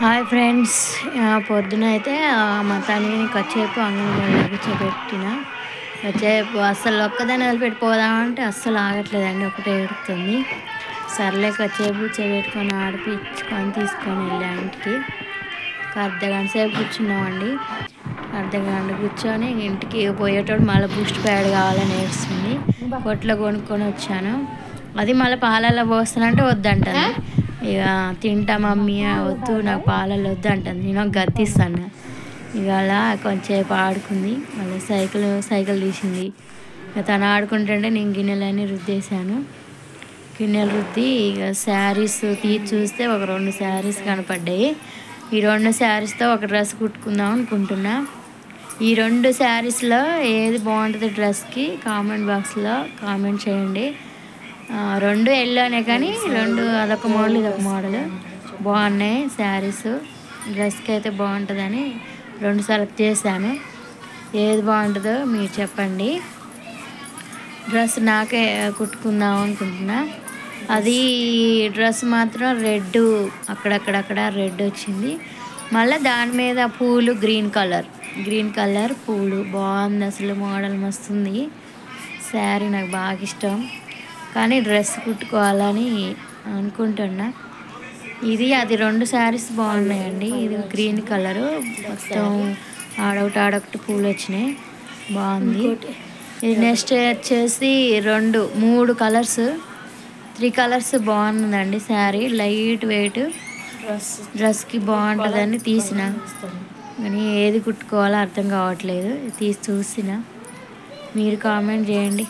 Hi friends, పొద్దున అయితే మా తనని కొద్దిసేపు అంగన్వాడీలో కూర్చోబెట్టిన. కొద్దిసేపు అస్సలు ఒక్కదాన్ని వదిలిపెట్టిపోదామంటే అస్సలు ఆగట్లేదండి, ఒకటే ఏడుతుంది. సర్లే కొద్దిసేపు కూర్చోబెట్టుకొని ఆడిపించుకొని తీసుకొని వెళ్ళా ఇంటికి. ఒక అర్ధగంట సేపు కూర్చున్నామండి. అర్ధగంట కూర్చొని ఇంటికి పోయేటోడు మళ్ళీ బూస్ట్ ప్యాడ్ కావాలని ఏడుస్తుంది. కొట్లో కొనుక్కొని వచ్చాను. అది మళ్ళీ పాలల్లో పోస్తానంటే వద్దంటుంది. ఇక తింటా మమ్మీ, వద్దు నాకు పాలల్లో వద్దు అంటుంది. నేను గద్దిస్తాను. ఇక అలా కొంచెంసేపు ఆడుకుంది. మళ్ళీ సైకిల్ తీసింది. ఇక తను ఆడుకుంటుంటే నేను గిన్నెలన్నీ రుద్దేశాను. గిన్నెలు రుద్ది ఇక శారీస్ తీసి చూస్తే ఒక 2 శారీస్ కనపడ్డాయి. ఈ 2 శారీస్తో ఒక డ్రెస్ కుట్టుకుందాం అనుకుంటున్నా. ఈ 2 శారీస్లో ఏది బాగుంటుంది డ్రెస్కి కామెంట్ బాక్స్లో కామెంట్ చేయండి. 2 ఎల్లోనే, కానీ 2 అదొక మోడల్ ఇదొక మోడల్ బాగున్నాయి శారీస్. డ్రెస్కి అయితే బాగుంటుందని 2 సెలెక్ట్ చేశాను. ఏది బాగుంటుందో మీరు చెప్పండి. డ్రెస్ నాకే కుట్టుకుందాం అనుకుంటున్నా. అది డ్రెస్ మాత్రం రెడ్, అక్కడక్కడక్కడ రెడ్ వచ్చింది. మళ్ళీ దాని మీద పూలు గ్రీన్ కలర్ పూలు బాగుంది. అసలు మోడల్ మస్తుంది. శారీ నాకు బాగా ఇష్టం, కానీ డ్రెస్ కుట్టుకోవాలని అనుకుంటున్నా. అది 2 శారీస్ బాగున్నాయండి. ఇది గ్రీన్ కలరు, మొత్తం ఆడొకటి పూలు వచ్చినాయి, బాగుంది. ఇది నెక్స్ట్ వచ్చేసి 3 కలర్స్ 3 కలర్స్ బాగుందండి. శారీ లైట్ వెయిట్, డ్రెస్కి బాగుంటుందని తీసిన, కానీ ఏది కుట్టుకోవాలో అర్థం కావట్లేదు. తీసి చూసిన. మీరు కామెంట్ చేయండి.